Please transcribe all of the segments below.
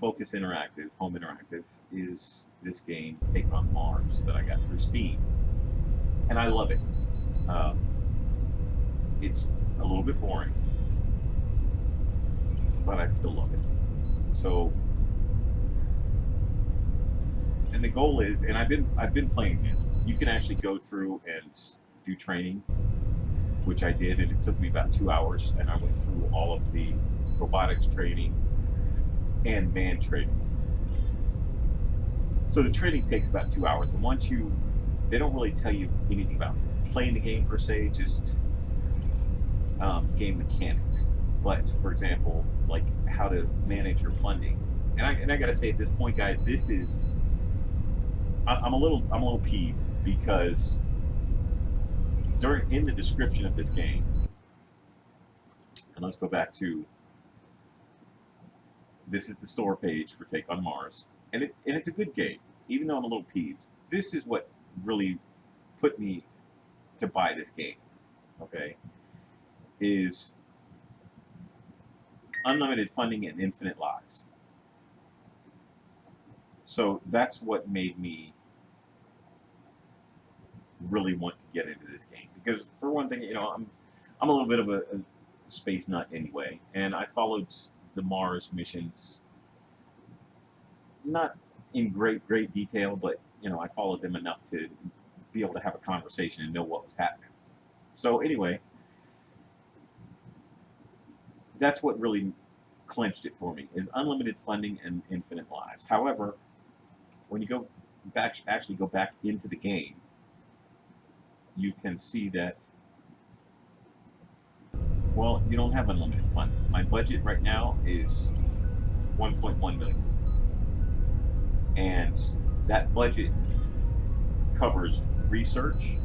Focus Interactive, Home Interactive, is this game, Take on Mars, that I got through Steam. And I love it. It's a little bit boring, but I still love it. So, and the goal is, and I've been playing this. You can actually go through and do training, which I did, and it took me about 2 hours, and I went through all of the robotics training and man training. So the training takes about 2 hours, and once they don't really tell you anything about playing the game per se, just game mechanics. But for example, like how to manage your funding. And I gotta say at this point, guys, this is I'm a little peeved because in the description of this game, and let's go back to, this is the store page for Take on Mars, and it's a good game, even though I'm a little peeved. This is what really put me to buy this game, okay, is unlimited funding and infinite lives. So that's what made me really want to get into this game, because for one thing, I'm a little bit of a space nut anyway, and I followed the Mars missions, not in great detail, but I followed them enough to be able to have a conversation and know what was happening. So anyway, that's what really clinched it for me, is unlimited funding and infinite lives. However, when you actually go back into the game, you can see that, well, you don't have unlimited funding. My budget right now is 1.1 million. And that budget covers research.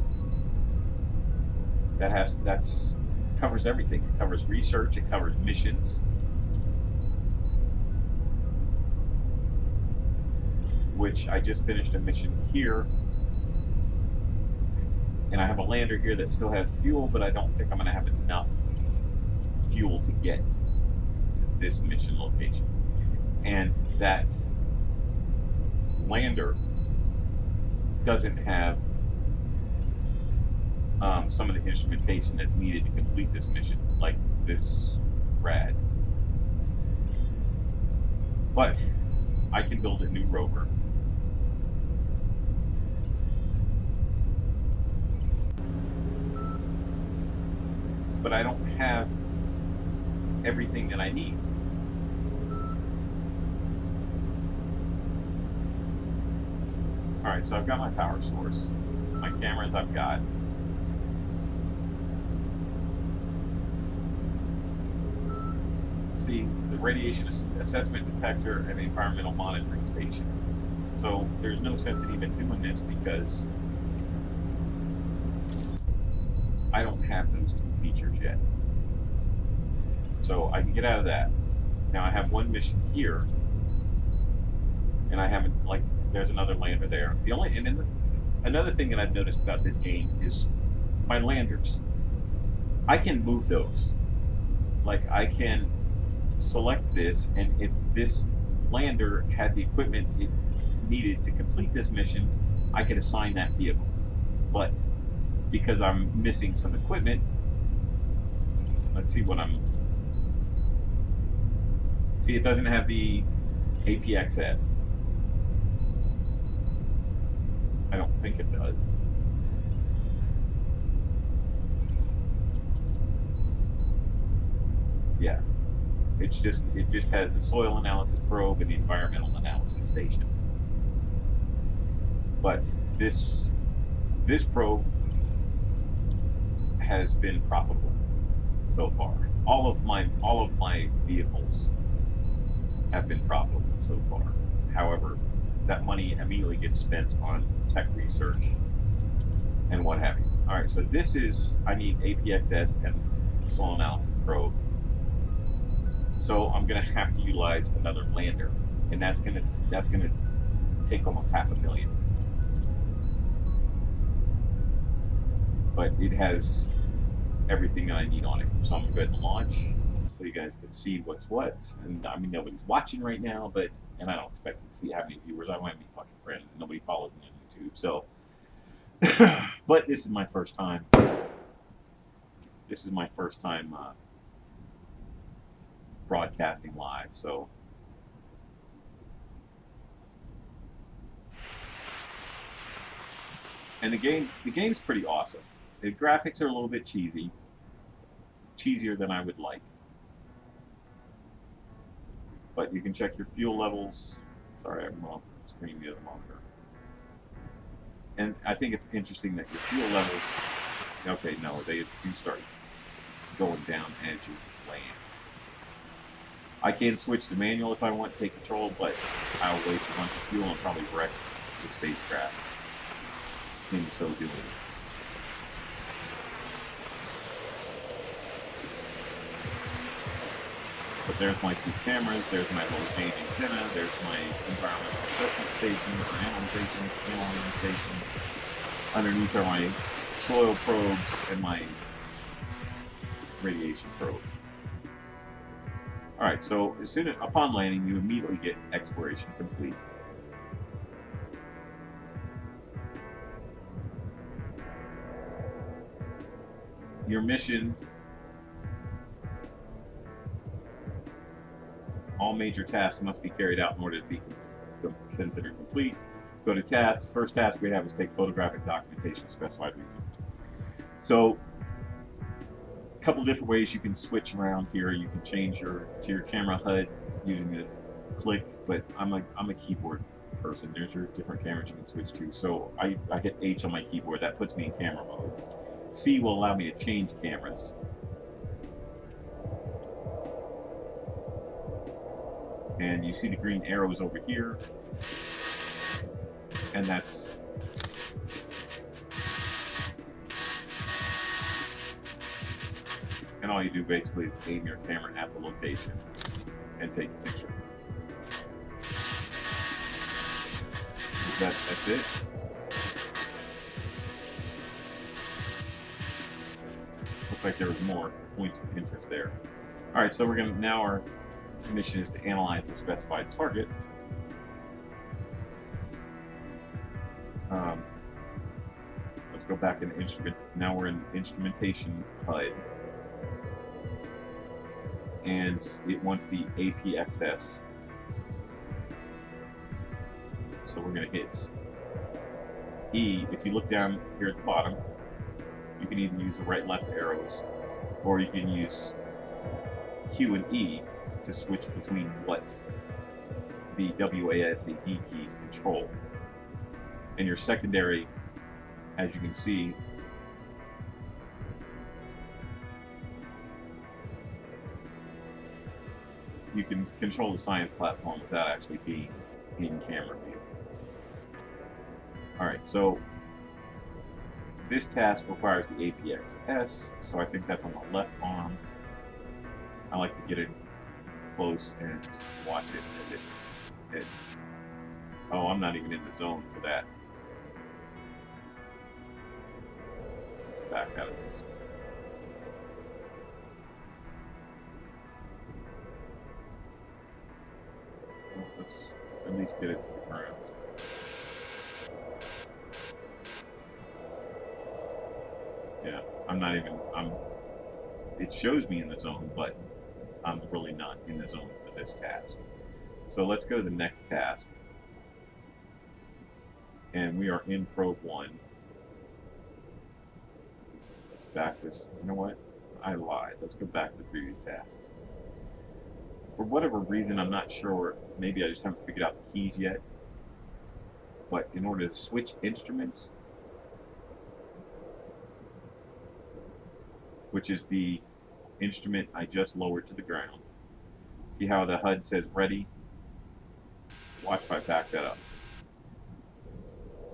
That's covers everything. It covers research, it covers missions. Which I just finished a mission here. And I have a lander here that still has fuel, but I don't think I'm going to have enough fuel to get to this mission location. And that lander doesn't have some of the instrumentation that's needed to complete this mission, like this rad. But I can build a new rover. But I don't have everything that I need. Alright, so I've got my power source. My cameras I've got. See, the radiation assessment detector and the environmental monitoring station. So there's no sense in even doing this because I don't have those two features yet. So I can get out of that. Now I have one mission here, and I haven't, like, there's another lander there. Another thing that I've noticed about this game is my landers. I can move those. Like, I can select this, and if this lander had the equipment it needed to complete this mission, I could assign that vehicle. But because I'm missing some equipment, let's see what see, it doesn't have the APXS. I don't think it does. Yeah. It just has the soil analysis probe and the environmental analysis station. But this probe has been profitable so far. All of my vehicles have been profitable so far. However, that money immediately gets spent on tech research and what have you. All right, so this is, I need APXS and soil analysis probe. So I'm gonna have to utilize another lander, and that's gonna take almost $500,000. But it has everything that I need on it. So I'm going to go ahead and launch. so you guys can see what's what. And I mean, nobody's watching right now, but and I don't expect to see how many viewers. I don't have any fucking friends, and nobody follows me on YouTube. So, but this is my first time. This is my first time broadcasting live. So, and the game's pretty awesome. The graphics are a little bit cheesier than I would like. But you can check your fuel levels. Sorry, I'm off the screen the other monitor. And I think it's interesting that your fuel levels, okay, no, they do start going down as you land. I can switch to manual if I want to take control, but I'll waste a bunch of fuel and probably wreck the spacecraft in so doing. But there's my two cameras, there's my low gain antenna, there's my environmental assessment station or analyzing station. Underneath are my soil probes and my radiation probe. Alright, so as soon as upon landing, you immediately get exploration complete. Your mission, all major tasks must be carried out in order to be considered complete. Go to tasks. First task we have is take photographic documentation of specified region. So, a couple different ways you can switch around here. You can change to your camera HUD using the click, but I'm a keyboard person. There's your different cameras you can switch to. So I hit H on my keyboard. That puts me in camera mode. C will allow me to change cameras. And you see the green arrows over here, and that's and all you do basically is aim your camera at the location and take a picture. That's it. Looks like there was more points of interest there. All right, so we're gonna now our mission is to analyze the specified target. Let's go back in instrument. Now we're in instrumentation HUD, and it wants the APXS. So we're going to hit E. If you look down here at the bottom, you can either use the right and left arrows, or you can use Q and E to switch between what the WASD keys control. And your secondary, as you can see, you can control the science platform without actually being in camera view. Alright, so this task requires the APXS, so I think that's on the left arm. I like to get it close and watch it as it oh, I'm not even in the zone for that. Let's back out of this. Well, let's at least get it to the ground. Yeah, it shows me in the zone, but I'm really not in the zone for this task. So let's go to the next task. And we are in probe 1. Let's back this. You know what? I lied. Let's go back to the previous task. For whatever reason, I'm not sure. Maybe I just haven't figured out the keys yet. But in order to switch instruments, which is the instrument I just lowered to the ground. See how the HUD says ready? Watch if I back that up.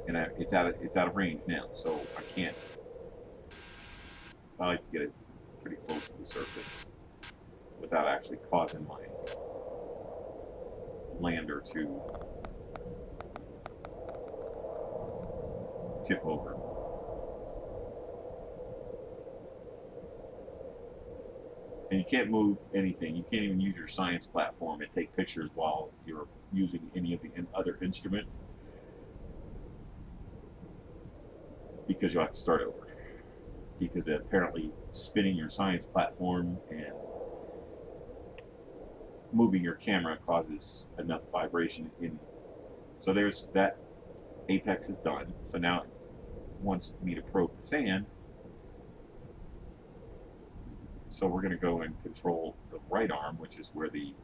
And it's out of range now, so I can't. I like to get it pretty close to the surface without actually causing my lander to tip over. And you can't move anything. You can't even use your science platform and take pictures while you're using any of the other instruments because you'll have to start over. Because apparently spinning your science platform and moving your camera causes enough vibration in. So there's that. Apex is done. So now it wants me to probe the sand. So we're going to go and control the right arm, which is where the.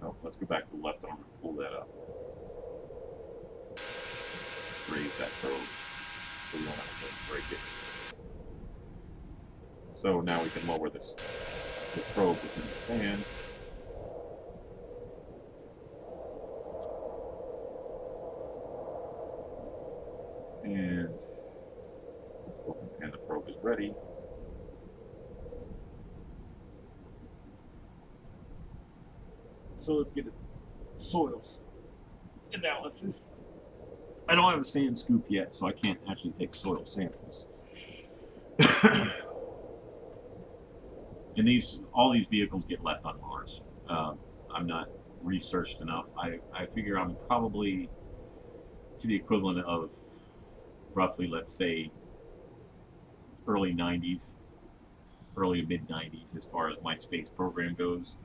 Oh, let's go back to the left arm and pull that up. Raise that probe so we don't have to break it. So now we can lower this, the probe within the sand. And the probe is ready. So let's get a soils analysis. I don't have a sand scoop yet, so I can't actually take soil samples. And all these vehicles get left on Mars. I'm not researched enough. I figure I'm probably to the equivalent of roughly, let's say, early 90s, early to mid 90s as far as my space program goes.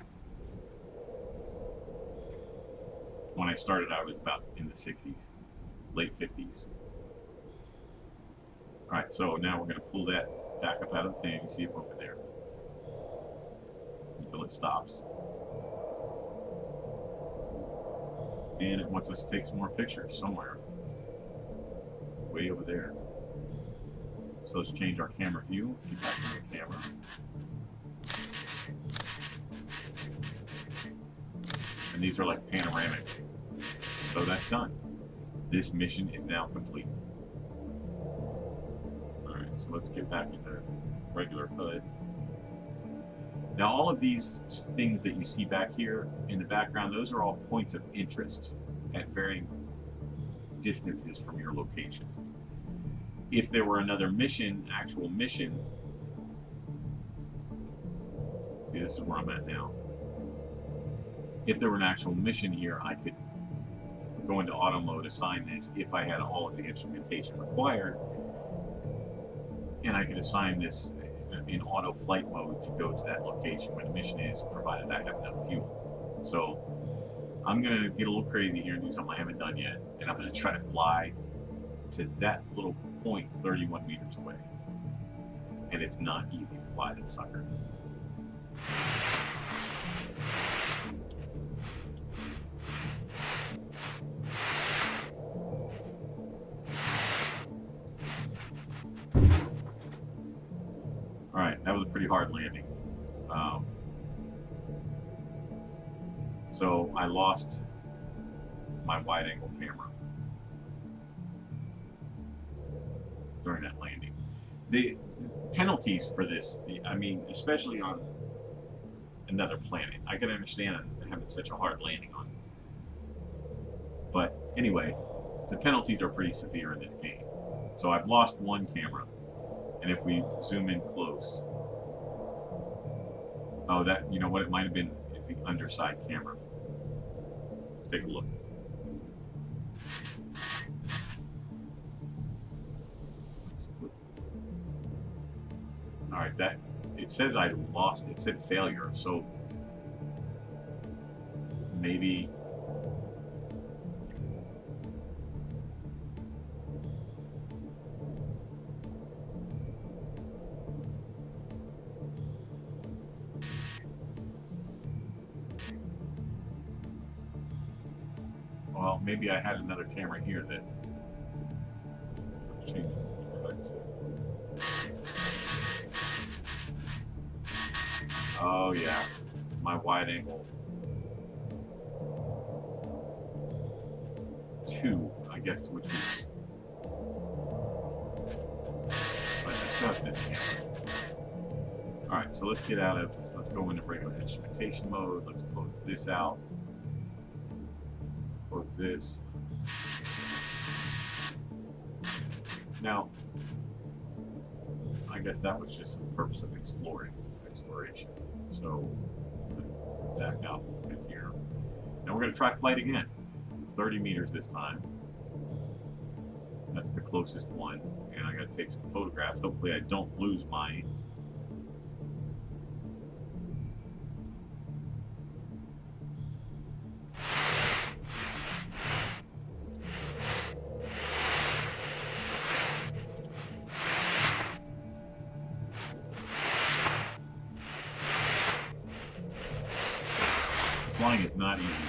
When I started out, it was about in the 60s, late 50s. All right, so now we're going to pull that back up out of the sand. You see it moving there until it stops. And it wants us to take some more pictures somewhere. Way over there. So let's change our camera view. Get back to the camera. And these are like panoramic. So that's done. This mission is now complete. Alright, so let's get back into regular HUD. Now all of these things that you see back here in the background, those are all points of interest at varying distances from your location. If there were another mission, actual mission, see, this is where I'm at now. If there were an actual mission here, I could go into auto mode, assign this if I had all of the instrumentation required, and I could assign this in auto flight mode to go to that location where the mission is, provided I have enough fuel. So I'm going to get a little crazy here and do something I haven't done yet, and I'm going to try to fly to that little point 31 meters away. And it's not easy to fly this sucker. Alright, that was a pretty hard landing. So I lost my wide angle camera during that landing. The penalties for this, I mean, especially on another planet, I can understand having such a hard landing on it. But anyway, the penalties are pretty severe in this game. So I've lost one camera. And if we zoom in close, oh, that, you know what it might have been is the underside camera. Let's take a look. All right, that, it says I lost, it said failure, so maybe well, maybe I had another camera here that changed it. Oh yeah, my wide angle 2, I guess, which is, but that's not this camera. All right, so let's get out of, let's go into regular instrumentation mode. Let's close this out. Let's close this. Now, I guess that was just for the purpose of exploration. So back out in here. Now we're going to try flight again. 30 meters this time. That's the closest one. And I got to take some photographs. Hopefully I don't lose my... Flying is not easy.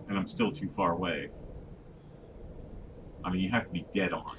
And I'm still too far away. I mean, you have to be dead on.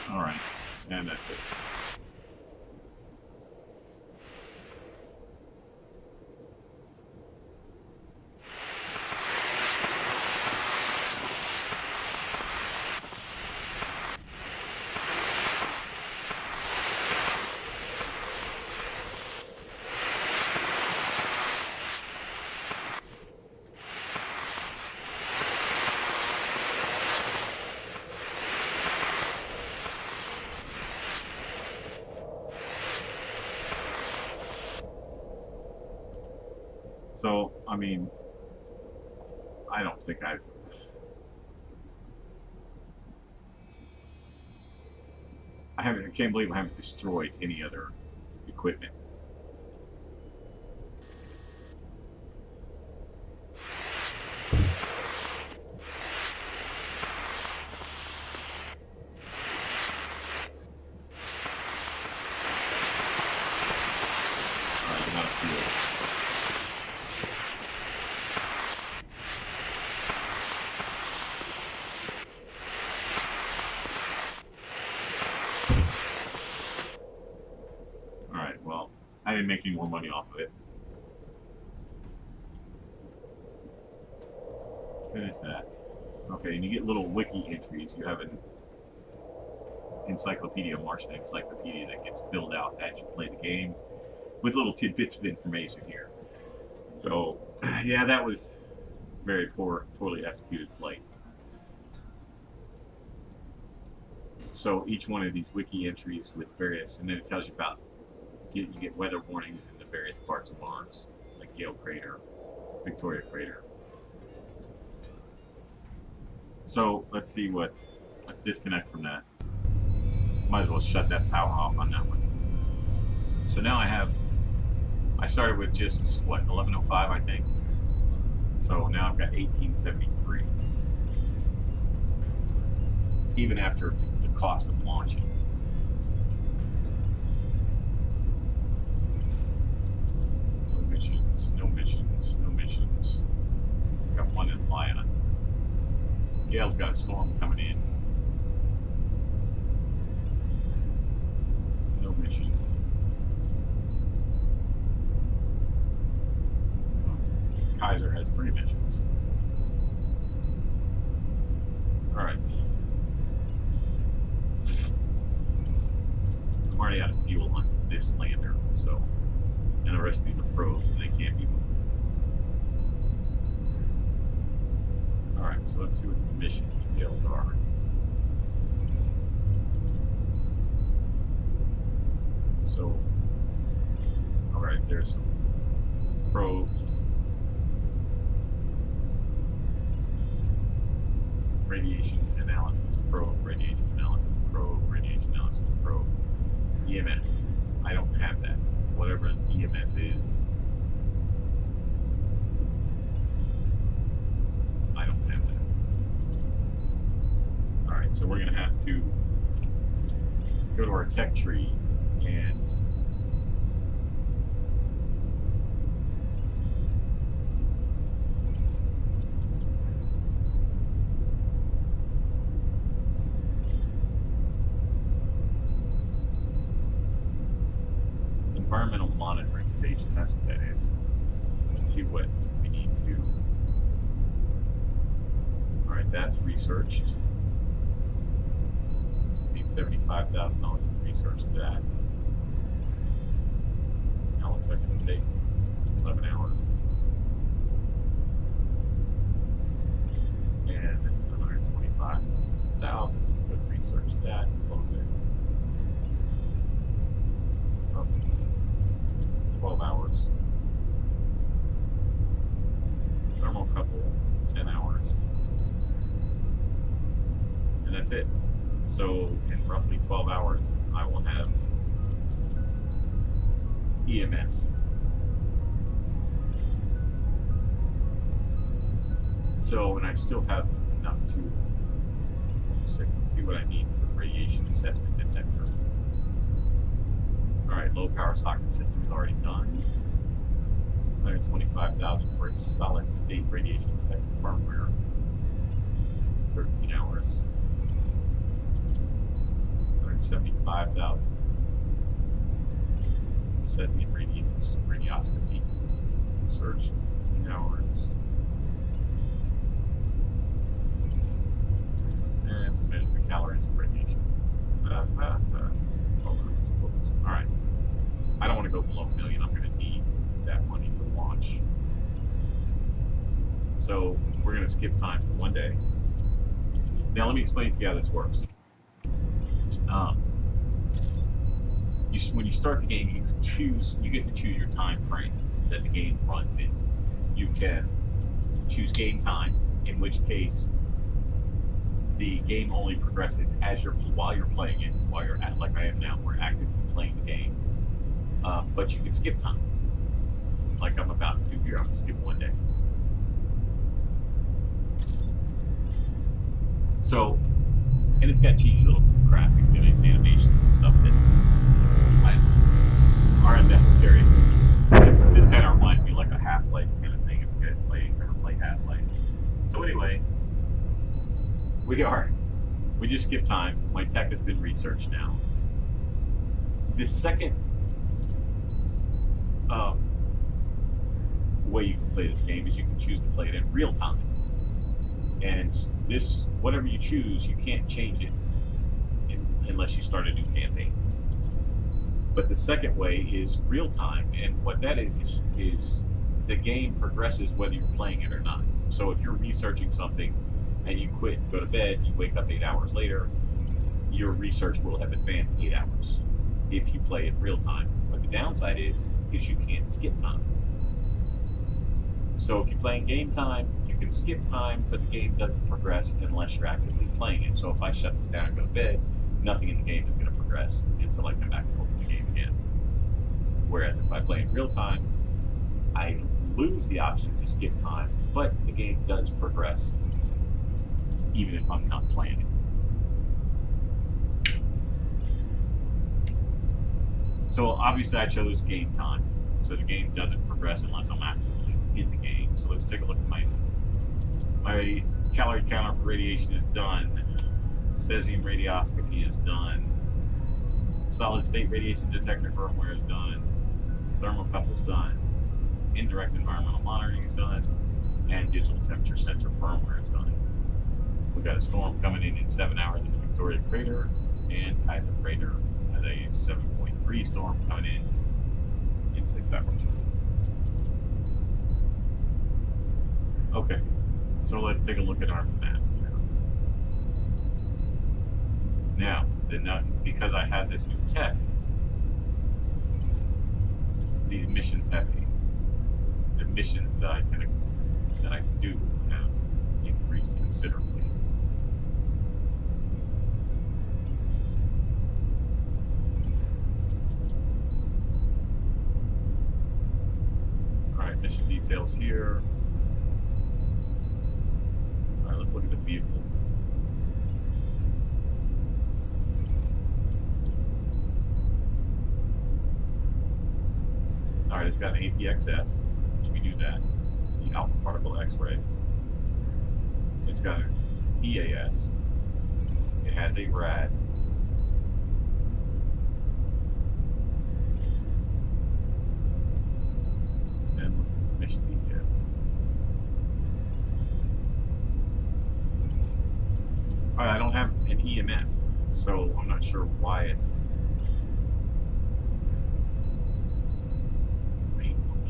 Alright, and that's it. So, I mean, I don't think I can't believe I haven't destroyed any other equipment. I didn't make any more money off of it. Finish that. Okay, and you get little wiki entries. You have an encyclopedia, Martian encyclopedia, that gets filled out as you play the game with little tidbits of information here. So, yeah, that was very poorly executed flight. So each one of these wiki entries with various, and then it tells you about, you get weather warnings in the various parts of Mars, like Gale Crater, Victoria Crater. So let's see let's disconnect from that. Might as well shut that power off on that one. So now I started with just, what, 1105, I think? So now I've got 1873. Even after the cost of launching. No missions. Got one in Lyon. Gale's got a storm coming in. No missions. Kaiser has 3 missions. Alright. I'm already out of fuel on this lander, so... And the rest of these are probes, and they can't be moved. Alright, so let's see what the mission details are. So, all right, there's some probes. Radiation analysis probe, radiation analysis probe, radiation analysis probe. EMS. I don't have that. Whatever EMS is, I don't have that. Alright, so we're going to have to go to our tech tree and environmental monitoring station, that's what that is. Let's see what we need to. Alright, that's researched. Need $75,000 to research that. Now looks like it'll take 11 hours. And this is 125,000. Let's go research that. Close it. Oh, 12 hours. Thermocouple, 10 hours. And that's it. So in roughly 12 hours, I will have EMS. So, and I still have enough to see what I need for the radiation assessment detector. Alright, low power socket system is already done. 125,000 for a solid state radiation detector firmware. 13 hours. 175,000. Cesium radioscopy. Research, 15 hours. And to measure the calories of radiation. Alright. I don't want to go below $1 million. I'm going to need that money to launch. So we're going to skip time for one day. Now let me explain to you how this works. When you start the game, you get to choose your time frame that the game runs in. You can choose game time, in which case the game only progresses while you're playing it, while you're like I am now. We're actively playing the game, but you can skip time, like I'm about to do here. I'm going to skip one day. So, and it's got cheesy little graphics and animations and stuff that are unnecessary. This kind of reminds me like a Half-Life kind of thing. If you guys ever play Half-Life. So anyway, we just skipped time. My tech has been researched now. The second way you can play this game is you can choose to play it in real time. And this, whatever you choose, you can't change it unless you start a new campaign. But the second way is real time, and what that is the game progresses whether you're playing it or not. So if you're researching something and you quit and go to bed, you wake up 8 hours later, your research will have advanced 8 hours if you play in real time. But the downside is you can't skip time. So if you're playing game time, you can skip time, but the game doesn't progress unless you're actively playing it. So if I shut this down and go to bed, nothing in the game is going to progress until I come back and open the game again. Whereas if I play in real time, I lose the option to skip time, but the game does progress even if I'm not playing it. So obviously I chose game time, so the game doesn't progress unless I'm actively in the game. So let's take a look at my calorie counter for radiation is done. Cesium radioscopy is done. Solid state radiation detector firmware is done. Thermocouple is done. Indirect environmental monitoring is done. And digital temperature sensor firmware is done. We've got a storm coming in 7 hours in the Victoria Crater and Kaiser Crater, and a 7.3 storm coming in 6 hours. Okay, so let's take a look at our map. Now, because I have this new tech, these missions have the missions that I can do have increased considerably. Alright, mission details here. Alright, let's look at the vehicle. Alright, it's got an APXS, which we do that. The alpha particle X-ray. It's got an EAS. It has a RAD. And let's look at the mission details. Alright, I don't have an EMS, so I'm not sure why it's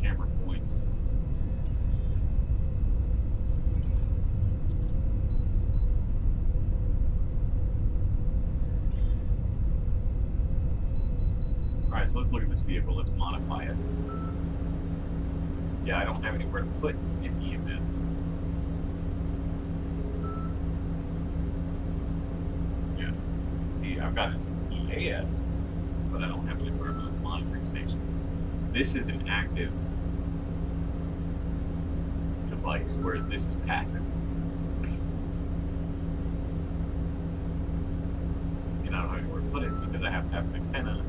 camera points. Alright, so let's look at this vehicle. Let's modify it. Yeah, I don't have anywhere to put an EMS. Yeah. See, I've got an EAS, but I don't have an environmental monitoring station. This is an active device, whereas this is passive. And I don't have anywhere to put it because I have to have an antenna.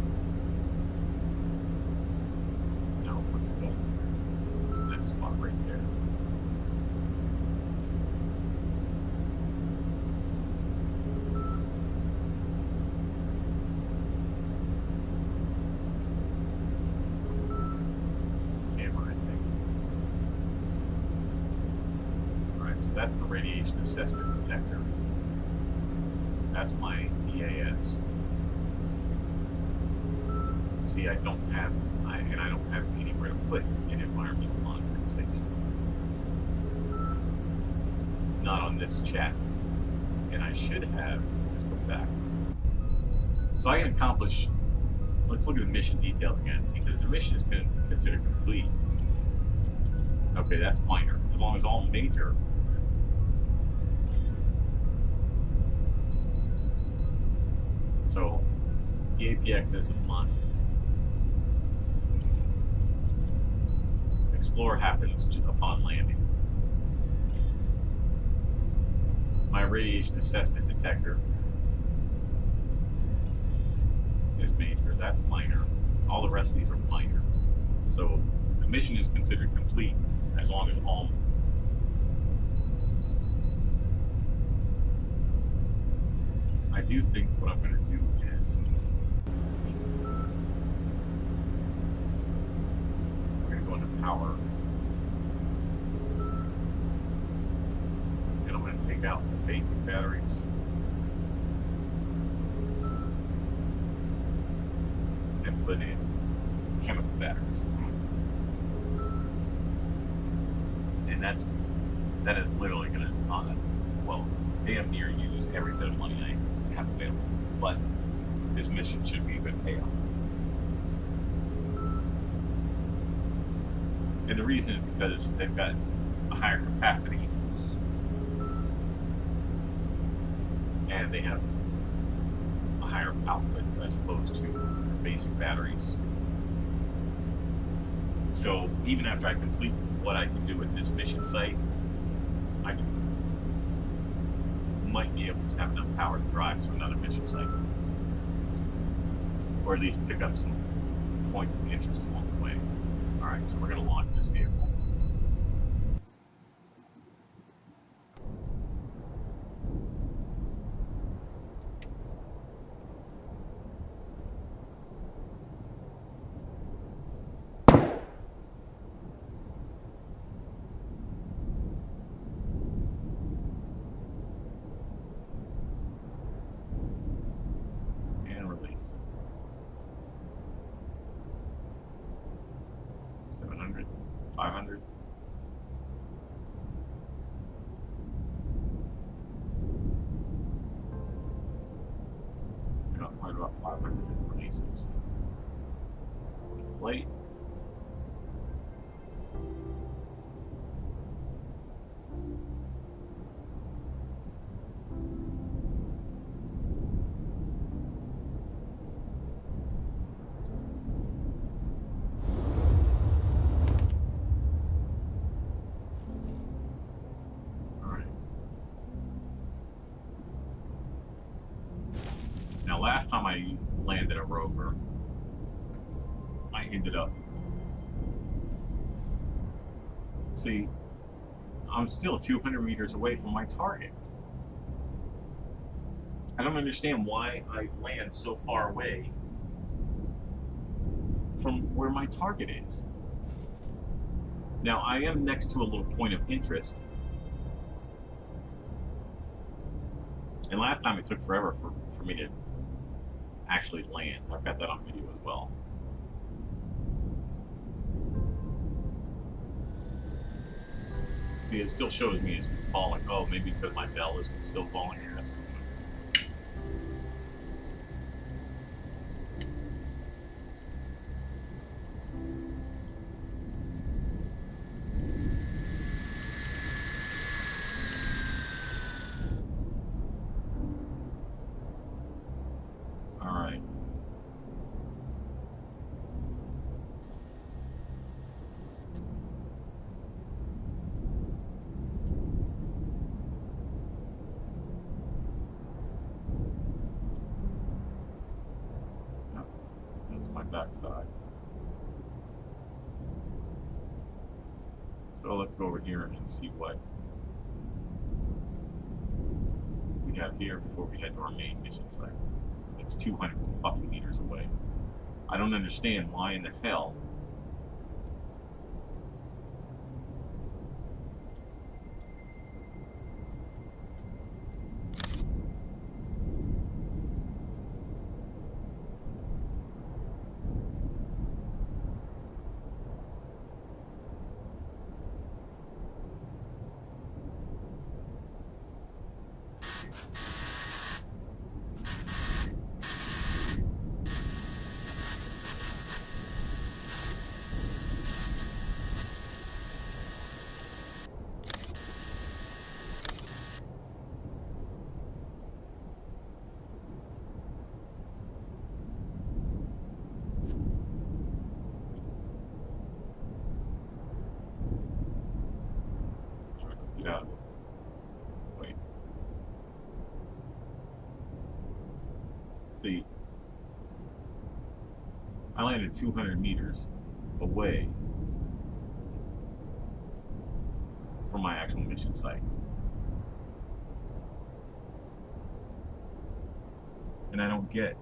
No, what's it called? That spot right there. Camera, I think. Alright, so that's the radiation assessment detector. That's my EAS. See, I don't have anywhere to put an environmental monitoring station. Not on this chassis. And I should have, just go back. So I can accomplish, let's look at the mission details again, because the mission is considered complete. Okay, that's minor. As long as all major. So the APX is a must. Explore happens upon landing. My radiation assessment detector is major. That's minor. All the rest of these are minor. So the mission is considered complete as long as all. I do think what I'm going to do is we're going to go into power, and I'm going to take out the basic batteries. And put in chemical batteries. And that is literally going to, well, damn near use every bit of money I have available. But this mission should be a good payoff. And the reason is because they've got a higher capacity and they have a higher output as opposed to basic batteries. So even after I complete what I can do at this mission site, I might be able to have enough power to drive to another mission site. Or at least pick up some points of interest along the way. Alright, so we're going to launch this vehicle. And release. 700, 500. rover, I ended up. See, I'm still 200 meters away from my target. I don't understand why I land so far away from where my target is. Now, I am next to a little point of interest. And last time it took forever for me to actually land. I've got that on video as well. See, it still shows me it's falling. Oh, maybe because my bell is still falling, I guess. Alright. That's my backside. So let's go over here and see what we have here before we head to our main mission site. It's 200 fucking meters away. I don't understand why in the hell get out of it. Wait. See, I landed 200 meters away from my actual mission site. And I don't get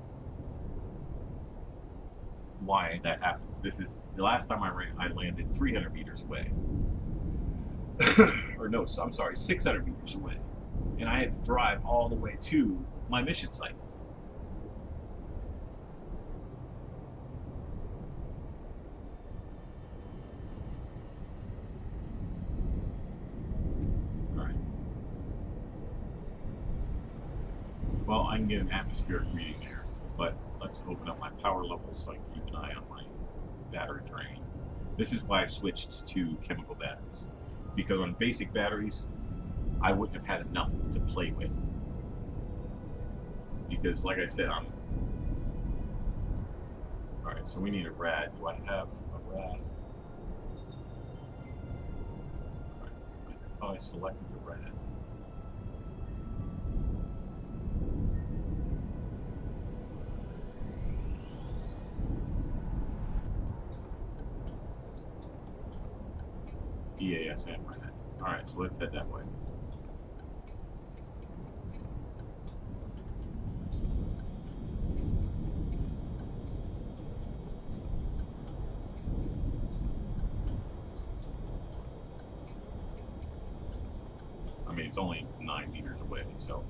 why that happens. This is the last time I landed 300 meters away. Or no, I'm sorry, 600 meters away. And I had to drive all the way to my mission site. Alright. Well, I can get an atmospheric reading there, but let's open up my power levels so I can keep an eye on my battery drain. This is why I switched to chemical batteries. Because on basic batteries, I wouldn't have had enough to play with. Because, like I said, Alright, so we need a rad. Do I have a rad? Alright, I thought I selected the rad. EASM right now. Alright, so let's head that way. I mean, it's only 9 meters away, so.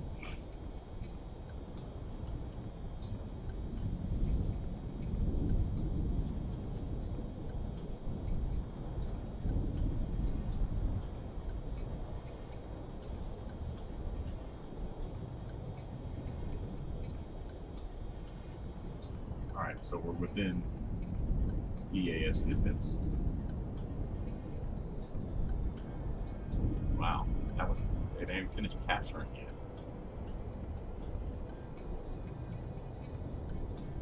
Alright, so we're within EAS distance. Wow, it ain't finished capturing yet.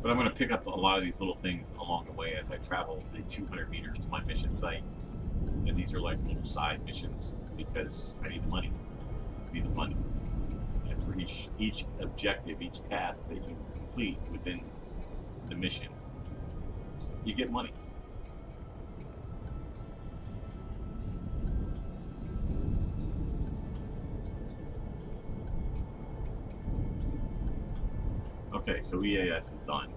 But I'm going to pick up a lot of these little things along the way as I travel the 200 meters to my mission site. And these are like little side missions because I need the money. I need the funding. And for each objective, each task that you complete within the mission, you get money. Okay, so EAS is done.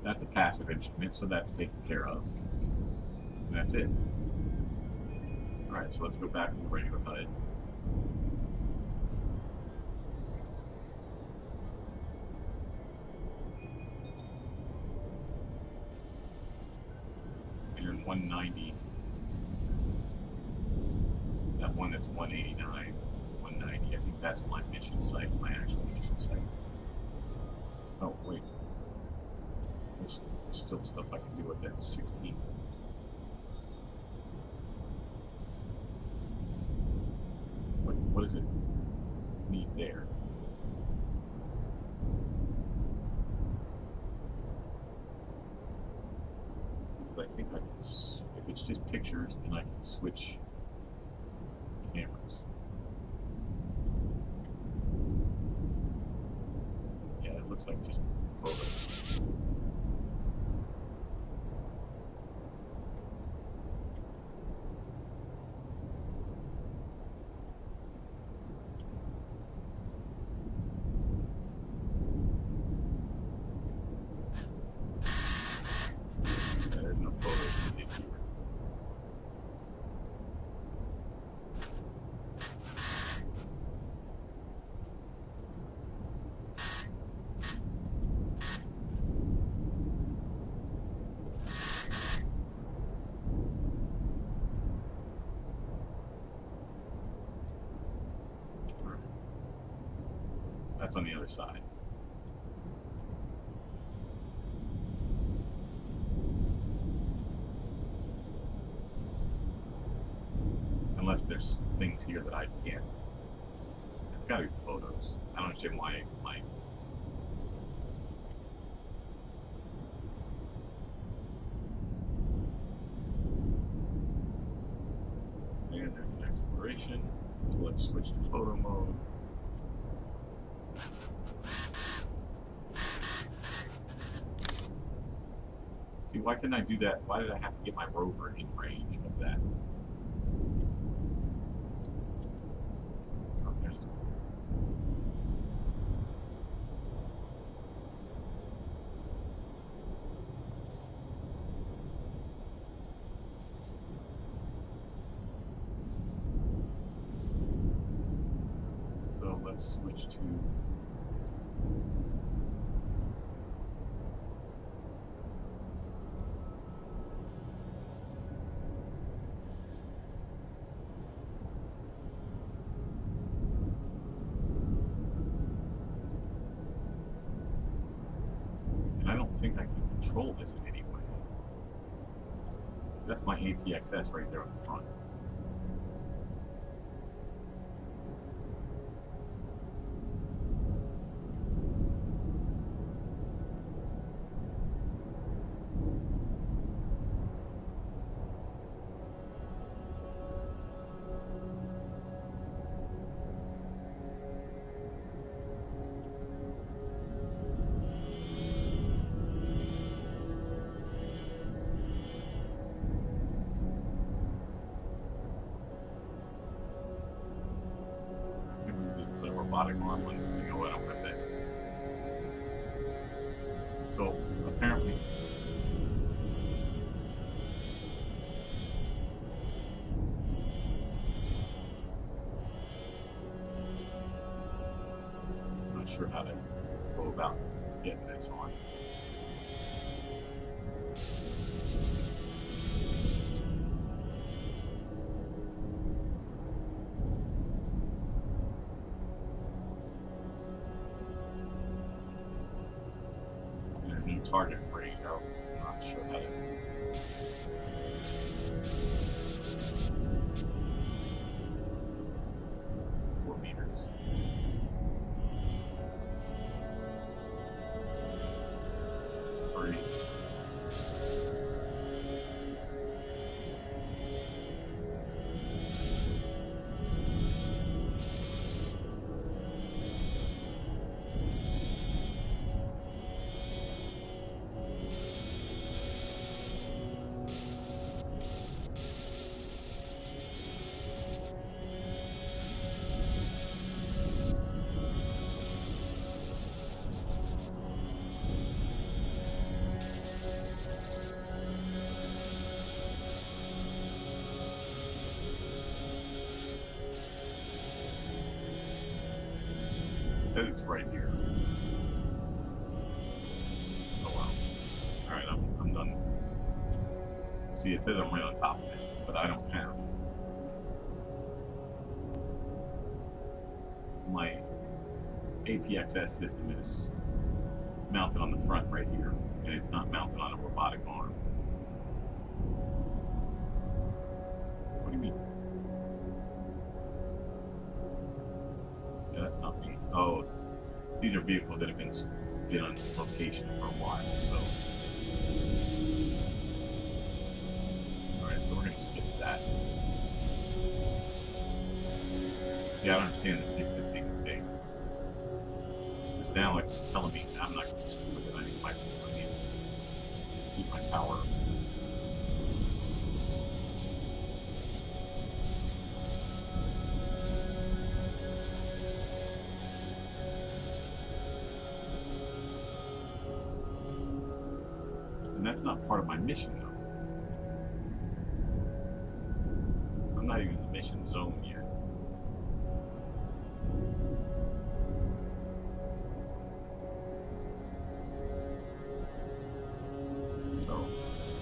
That's a passive instrument, so that's taken care of. And that's it. Alright, so let's go back to the regular HUD. And 190. That one that's 189, 190. I think that's my mission site, my actual mission site. Oh, wait. There's still stuff I can do with that 16. What does it need there? Because I think I can, if it's just pictures, then I can switch cameras. Yeah, it looks like just photos. There's no photos in here. That's on the other side. Unless there's things here that I can't. It's gotta be photos. I don't understand why my and there's an exploration. So let's switch to photo mode. See, why couldn't I do that? Why did I have to get my rover in range of that? Oh, there's... So let's switch to... I don't think I can control this in any way. That's my APXS right there on the front. Robotic arm on this thing. Oh, I don't have that. So apparently, I'm not sure how to go about getting this on. Target range. I'm not sure how to. 4 meters. Three. right here. Oh well. Alright, I'm done. See, it says I'm right on top of it, but I don't have my APXS system is mounted on the front right here, and it's not mounted on a robotic arm. What do you mean? Yeah, that's not me. Oh, these are vehicles that have been on location for a while, so. Alright, so we're going to skip that. See, I don't understand the distancing thing. Because now it's telling me I'm not going to screw with it. I need to keep my power. And that's not part of my mission, though. I'm not even in the mission zone yet. So,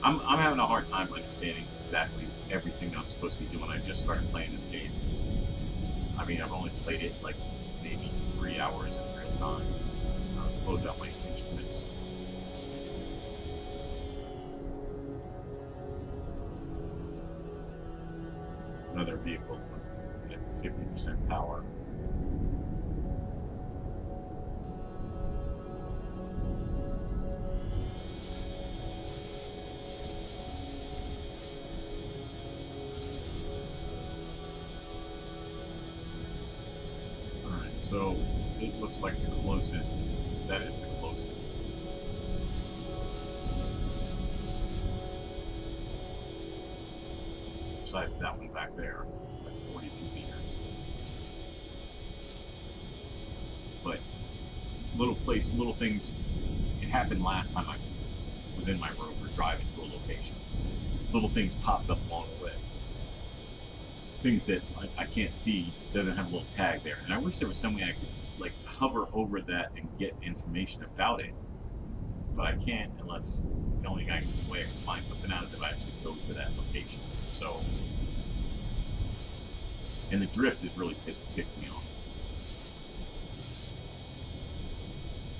I'm having a hard time understanding exactly everything I'm supposed to be doing. I just started playing this game. I mean, I've only played it like maybe 3 hours in real time. I've loaded up my instruments. Another vehicle's at 50% power. Alright, so it looks like the closest, that is the closest. Besides that one back there, that's 42 meters. But little things, it happened last time I was in my rover driving to a location. Little things popped up along the way. Things that I can't see, doesn't have a little tag there. And I wish there was some way I could like hover over that and get information about it. But I can't unless the only way I can find something out is if I actually go to that location. So, and the drift is really ticked me off.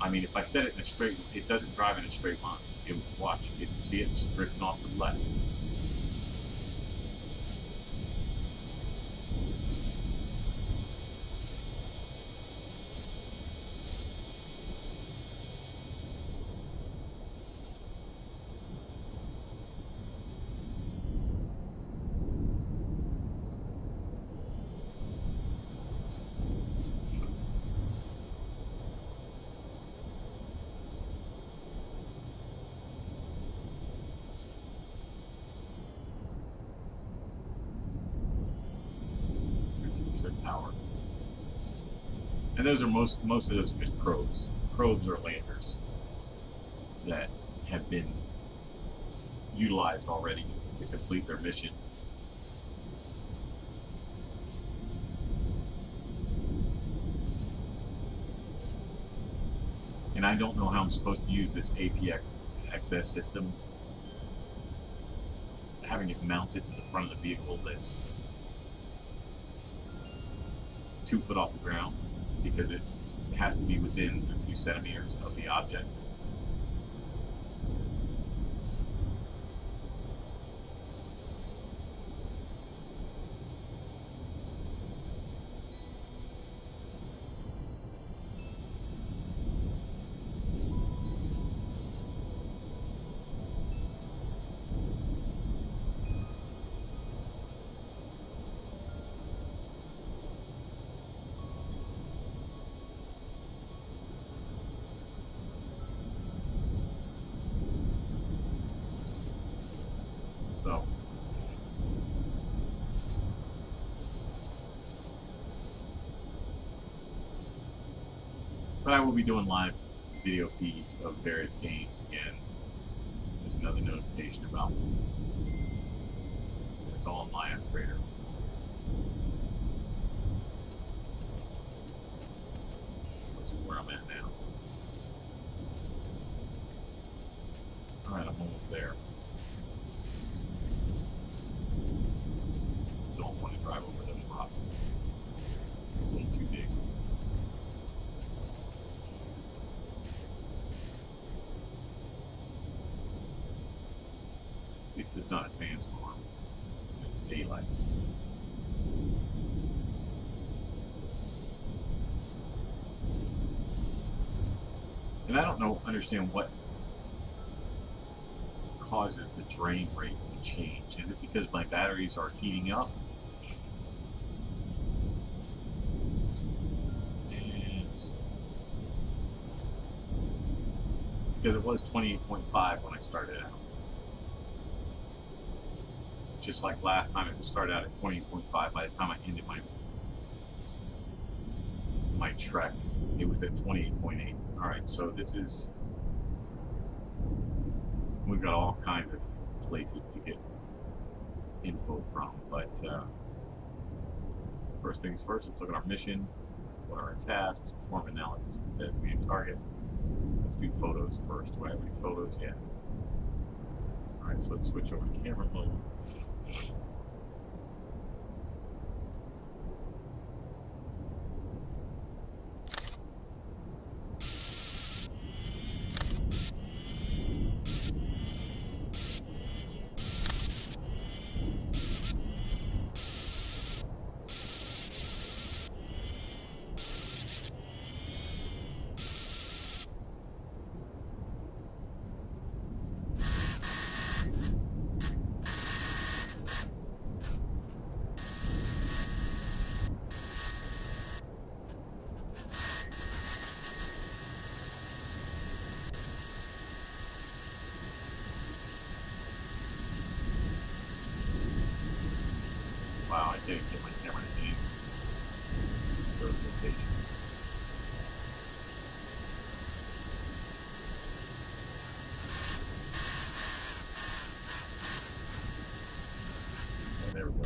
I mean, if I set it in a straight, it doesn't drive in a straight line. It would watch, see it's drifting off to the left. Power. And those are most of those are just probes. Probes are landers that have been utilized already to complete their mission. And I don't know how I'm supposed to use this APXS system, having it mounted to the front of the vehicle that's 2 foot off the ground, because it has to be within a few centimeters of the object. So, but I will be doing live video feeds of various games again. There's another notification about it's all in my upgrader. Which is where I'm at now. Alright, I'm almost there. Don't want to drive over those rocks. A little too big. At least it's not a sandstorm. It's daylight. And I don't understand what causes the drain rate to change. Is it because my batteries are heating up? And because it was 28.5 when I started out. Just like last time, it started out at 20.5. By the time I ended my trek, it was at 28.8. All right, so this is, we've got all kinds of places to get info from, but first things first, let's look at our mission. What are our tasks? Perform analysis of the designated target. Let's do photos first. Do I have any photos yet? All right, so let's switch over to camera mode. Wow, I didn't get my camera to aim those locations. Oh, there we go.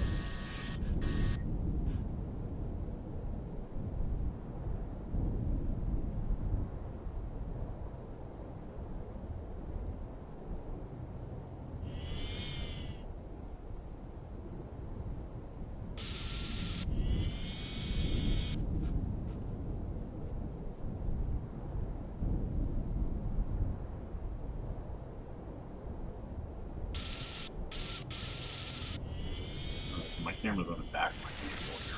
My camera's on the back of my vehicle here.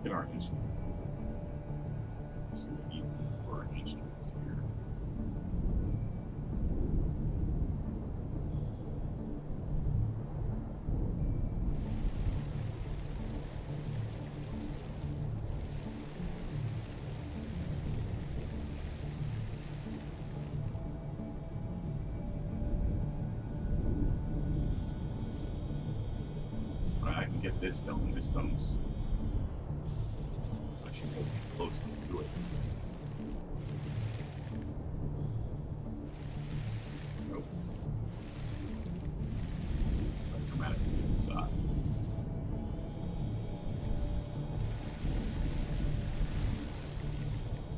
Get our instrument. So we need for our instruments here. Right, I can get this stone. This stone's close enough to it. Nope. I'll come at it from the other side.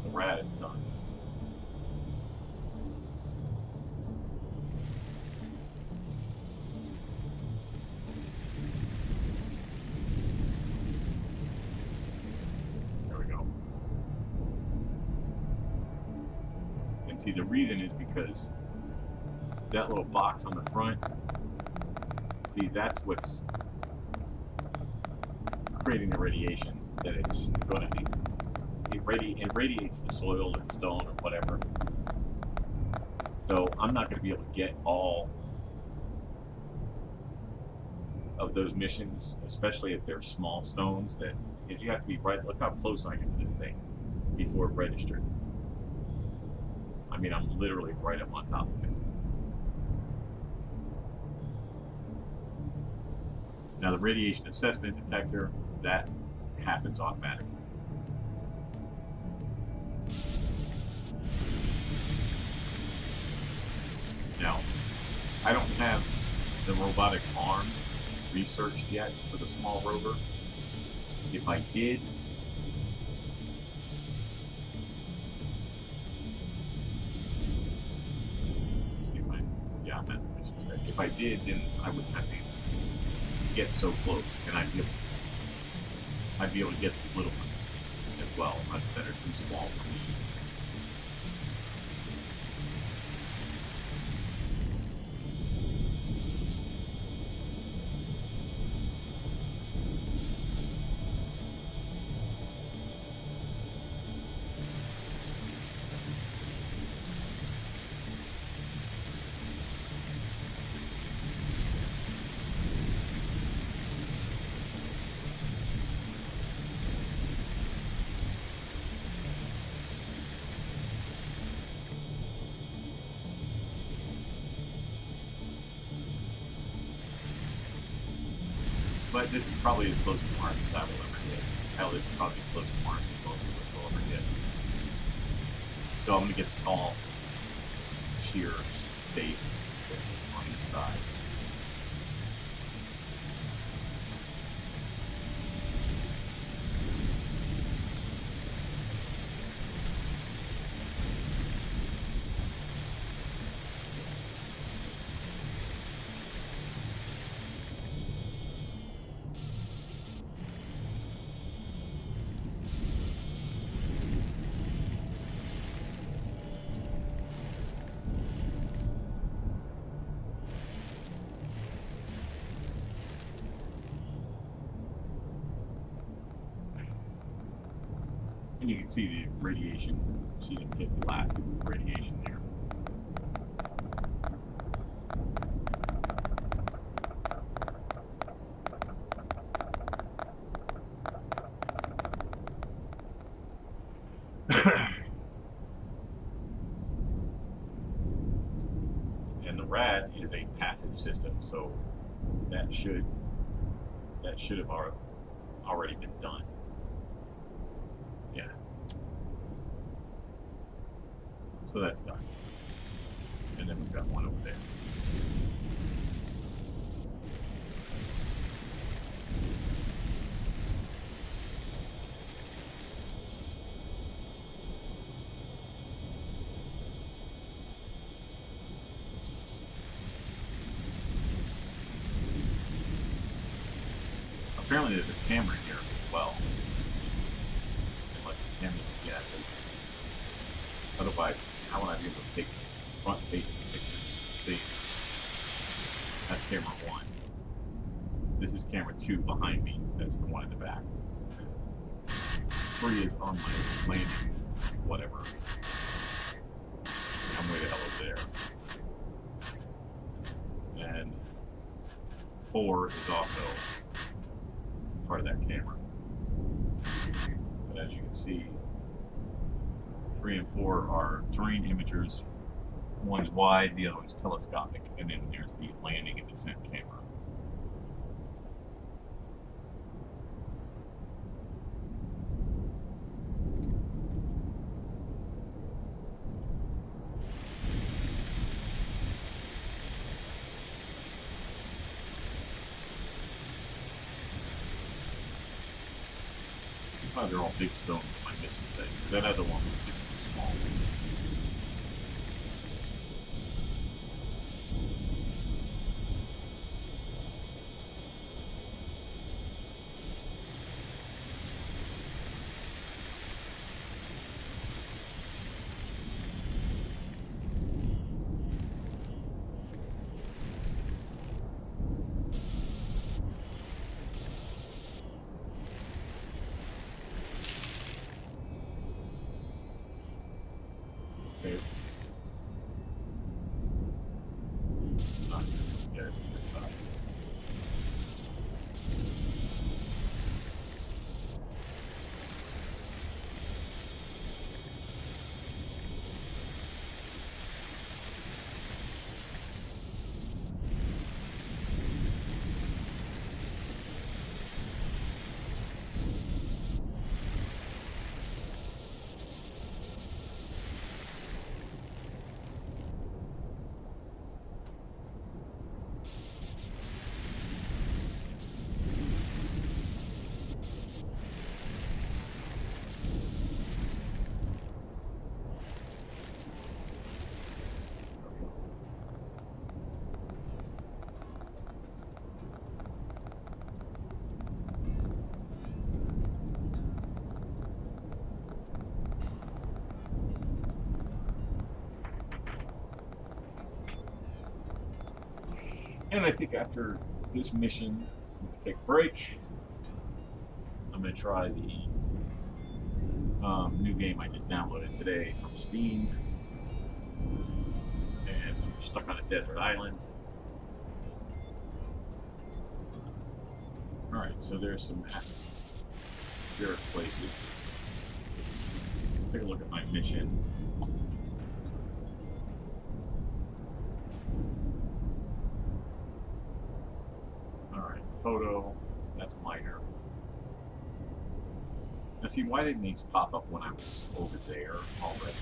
The rat is done. See, the reason is because that little box on the front, see, that's what's creating the radiation that it's going to radiates the soil and stone or whatever. So I'm not going to be able to get all of those missions, especially if they're small stones. That because you have to be right. Look how close I am to this thing before it registered. I mean, I'm literally right up on top of it. Now the radiation assessment detector, that happens automatically. Now, I don't have the robotic arm researched yet for the small rover. If I did, if I did, then I wouldn't have to get so close, and I'd be able to get the little ones as well, that are too small for me. But this is probably as close to Mars as I will ever get. Hell, this is probably as close to Mars as most of us will ever get. So I'm going to get the tall, sheer base that's on the side. And you can see the radiation, see them get blasted with radiation there. And the rad is a passive system, so that should have already been done. Yeah. So that's done. And then we've got one over there. Apparently there's a camera here as well. Unless the camera's, yeah. Otherwise, how would I be able to take front-facing pictures? See, that's camera 1. This is camera 2 behind me. That's the one in the back. 3 is on my landing, whatever. I'm way the hell over there. And 4 is also part of that camera. But as you can see, 3 and 4 are terrain imagers. One's wide, the other one's telescopic, and then there's the landing and descent camera. Oh, they're all big stones in my mission set. That other one was just too small. Okay. Not there, this side. And I think after this mission, I'm going to take a break. I'm going to try the new game I just downloaded today from Steam. And I'm stuck on a desert island. Alright, so there's some atmospheric places. Let's take a look at my mission. Alright, photo, that's minor. Now see, why didn't these pop up when I was over there already?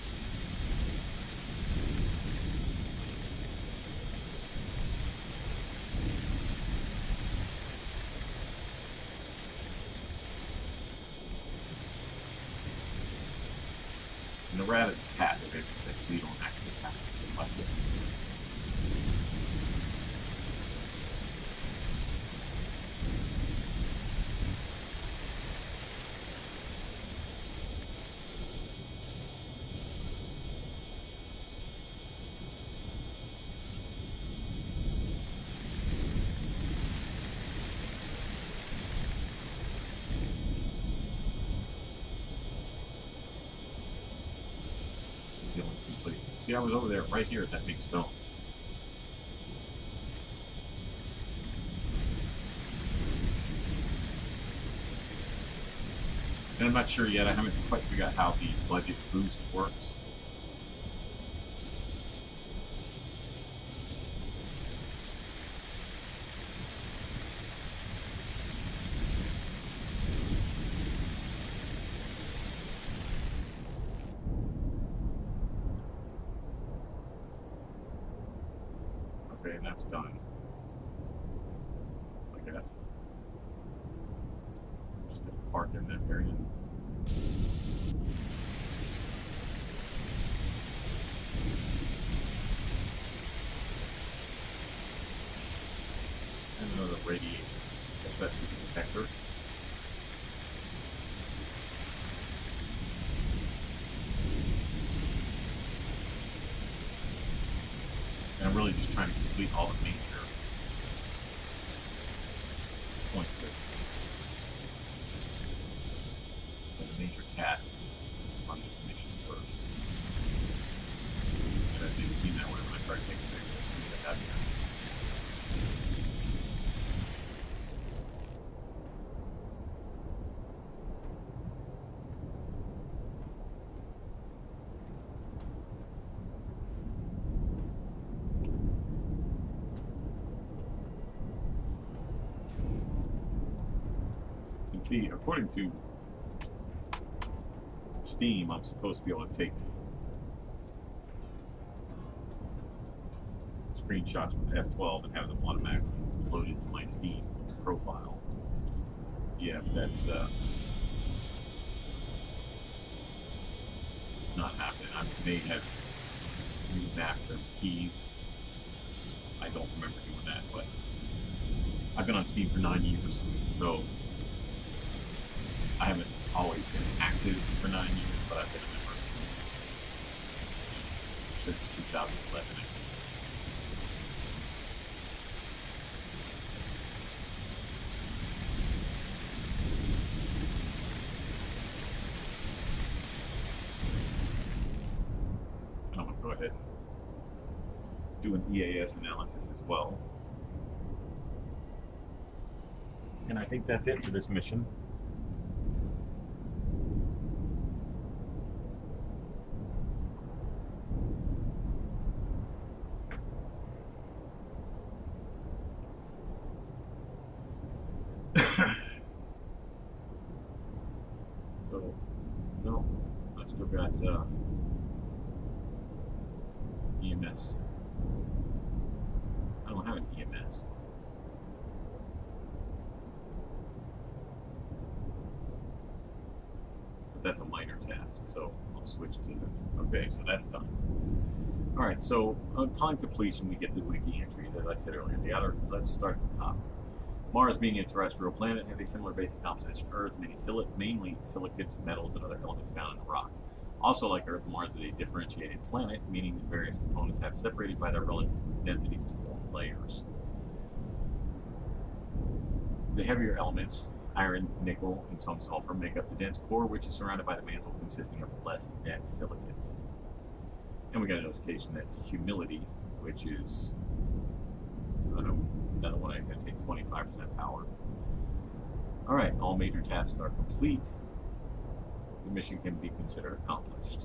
And the rat is passive, it's so you don't actually have to select it. The only two places. See, I was over there, right here at that big stone. And I'm not sure yet. I haven't quite figured out how the budget boost works. Okay, and that's done. I guess. Just to park in that area. And another radiation. I guess that's the detector. And I'm really just trying to complete all the major points of the major tasks on this mission first. And I didn't see that way when I tried taking pictures. See what I have here. See, according to Steam, I'm supposed to be able to take screenshots with F12 and have them automatically loaded to my Steam profile. Yeah, but that's not happening. I may have remapped those keys. I don't remember doing that, but I've been on Steam for 9 years, so I haven't always been active for 9 years, but I've been a member since 2011. to do an EAS analysis as well. And I think that's it for this mission. So, no, I've still got EMS. I don't have an EMS. But that's a minor task, so I'll switch to okay, so that's done. Alright, so upon completion we get the wiki entry, as I said earlier. Let's start at the top. Mars, being a terrestrial planet, has a similar basic composition to Earth, mainly silicates, metals, and other elements found in the rock. Also, like Earth, Mars is a differentiated planet, meaning that various components have separated by their relative densities to form layers. The heavier elements, iron, nickel, and some sulfur, make up the dense core, which is surrounded by the mantle consisting of less dense silicates. And we got a notification that humility, which is, I don't know what I can say, 25% power. Alright, all major tasks are complete. The mission can be considered accomplished.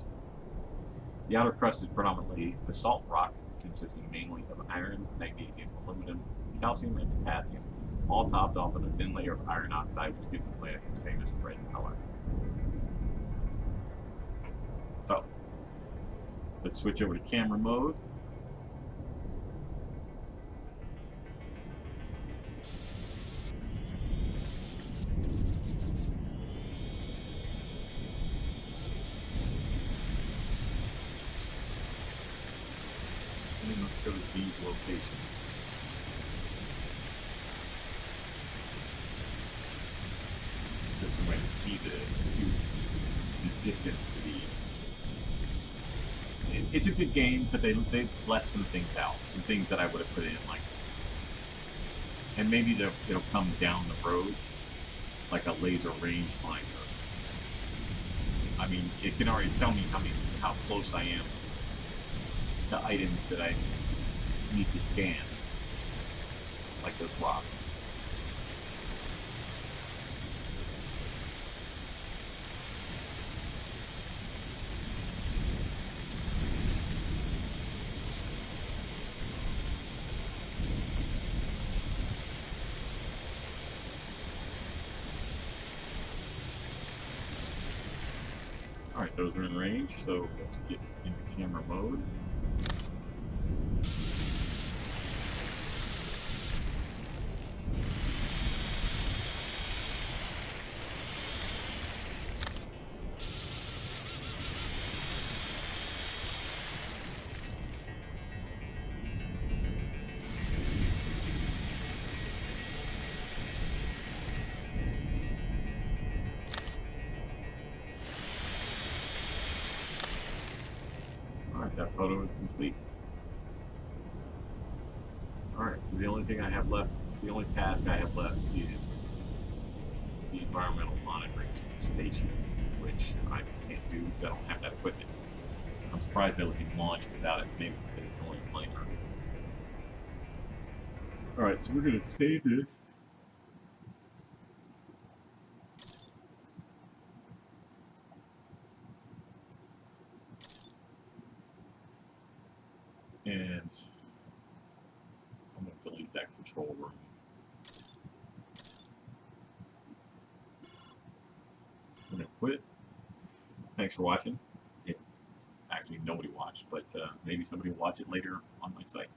The outer crust is predominantly basalt rock, consisting mainly of iron, magnesium, aluminum, calcium, and potassium, all topped off with a thin layer of iron oxide, which gives the planet its famous red color. So, let's switch over to camera mode. And let's go to these locations. Just a way to see the distance to these. It's a good game, but they've left some things out. Some things that I would have put in, like, and maybe it'll come down the road, like a laser rangefinder. I mean, it can already tell me how close I am to items that I need to scan, like those rocks. Alright, those are in range, so let's get into camera mode. That photo is complete. Alright, so the only thing I have left, the only task I have left is the environmental monitoring station, which I can't do because I don't have that equipment. I'm surprised they let me launch without it, maybe because it's only a minor. Alright, so we're going to save this. And I'm going to delete that control room. I'm going to quit. Thanks for watching. If actually nobody watched, but maybe somebody will watch it later on my site.